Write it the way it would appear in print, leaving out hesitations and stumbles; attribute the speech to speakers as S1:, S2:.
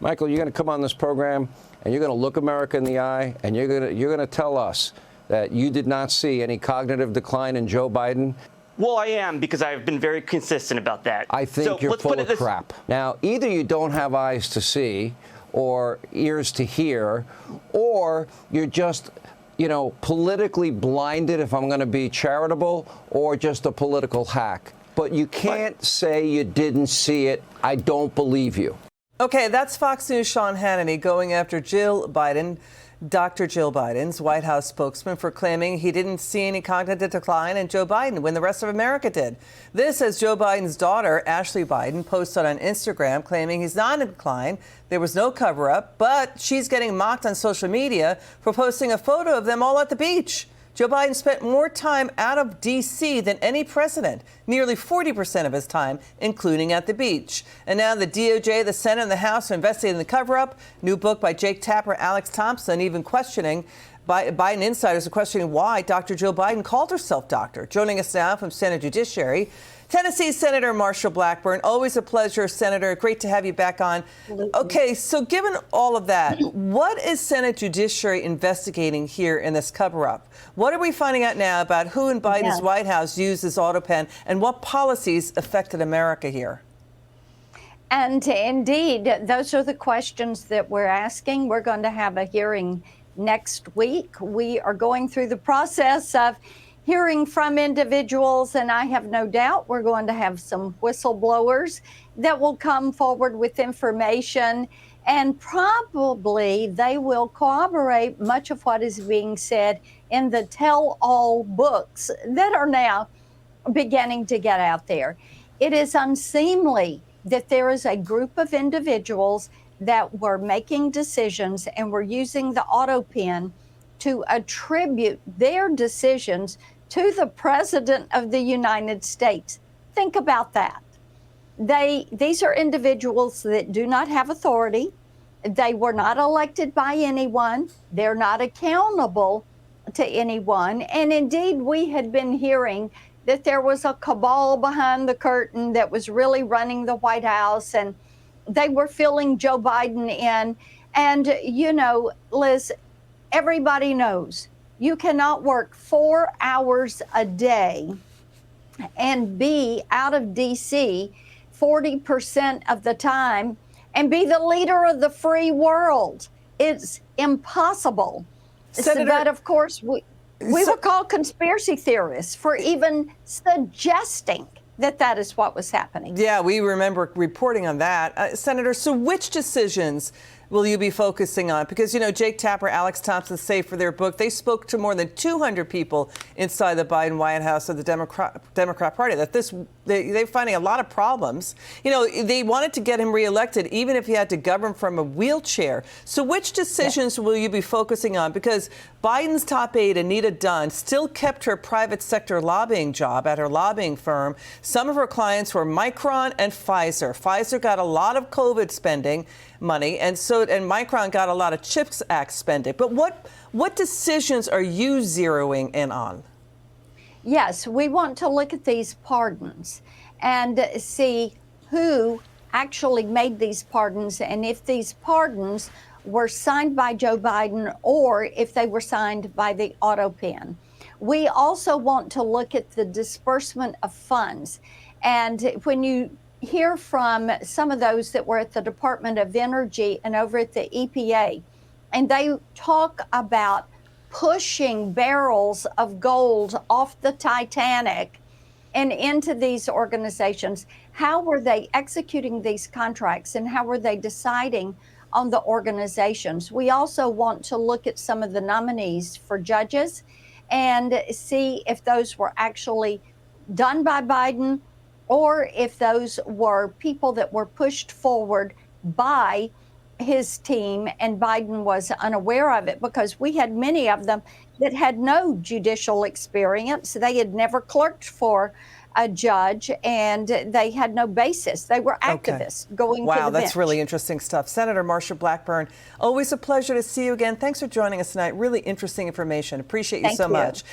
S1: Michael, you're going to come on this program and you're going to look America in the eye and you're going to tell us that you did not see any cognitive decline in Joe Biden.
S2: Well, I am, because I've been very consistent about that.
S1: I think you're full of crap. Now, either you don't have eyes to see or ears to hear, or you're just, politically blinded, if I'm going to be charitable, or just a political hack. But you can't say you didn't see it. I don't believe you.
S3: Okay, that's Fox News' Sean Hannity going after Jill Biden, Dr. Jill Biden's White House spokesman, for claiming he didn't see any cognitive decline in Joe Biden when the rest of America did. This as Joe Biden's daughter, Ashley Biden, posted on Instagram claiming he's not in decline. There was no cover-up, but she's getting mocked on social media for posting a photo of them all at the beach. Joe Biden spent more time out of D.C. than any president, nearly 40% of his time, including at the beach. And now the DOJ, the Senate, and the House are investigating the cover-up. New book by Jake Tapper, Alex Thompson, even questioning, Biden insiders are questioning why Dr. Jill Biden called herself doctor. Joining us now from Senate Judiciary, Tennessee Senator Marsha Blackburn. Always a pleasure, Senator. Great to have you back on. Okay, so given all of that, what is Senate Judiciary investigating here in this cover-up? What are we finding out now about who in Biden's White House used this R-Tenn, and what policies affected America here?
S4: And indeed, those are the questions that we're asking. We're going to have a hearing next week. We are going through the process of hearing from individuals, and I have no doubt we're going to have some whistleblowers that will come forward with information, and probably they will corroborate much of what is being said in the tell-all books that are now beginning to get out there. It is unseemly that there is a group of individuals that were making decisions and were using the auto-pen to attribute their decisions to the President of the United States. Think about that. These are individuals that do not have authority. They were not elected by anyone. They're not accountable to anyone. And indeed, we had been hearing that there was a cabal behind the curtain that was really running the White House, and they were filling Joe Biden in. And, Liz, everybody knows you cannot work 4 hours a day and be out of D.C. 40% of the time and be the leader of the free world. It's impossible.
S3: Senator,
S4: but of course, we were called conspiracy theorists for even suggesting that is what was happening.
S3: Yeah, we remember reporting on that. Senator, so which decisions will you be focusing on? Because, Jake Tapper, Alex Thompson say for their book, they spoke to more than 200 people inside the Biden White House of the Democrat Party, that they're finding a lot of problems. They wanted to get him reelected, even if he had to govern from a wheelchair. So which decisions will you be focusing on? Because Biden's top aide, Anita Dunn, still kept her private sector lobbying job at her lobbying firm. Some of her clients were Micron and Pfizer. Pfizer got a lot of COVID spending money, and Micron got a lot of CHIPS Act spending. But what decisions are you zeroing in on?
S4: Yes, we want to look at these pardons and see who actually made these pardons, and if these pardons were signed by Joe Biden or if they were signed by the auto-pen. We also want to look at the disbursement of funds. And when you hear from some of those that were at the Department of Energy and over at the EPA, and they talk about pushing barrels of gold off the Titanic and into these organizations, how were they executing these contracts and how were they deciding on the organizations? We also want to look at some of the nominees for judges and see if those were actually done by Biden or if those were people that were pushed forward by his team and Biden was unaware of it, because we had many of them that had no judicial experience. They had never clerked for a judge and they had no basis. They were activists going to the bench.
S3: Wow, that's really interesting stuff. Senator Marsha Blackburn, always a pleasure to see you again. Thanks for joining us tonight. Really interesting information. Appreciate you so much.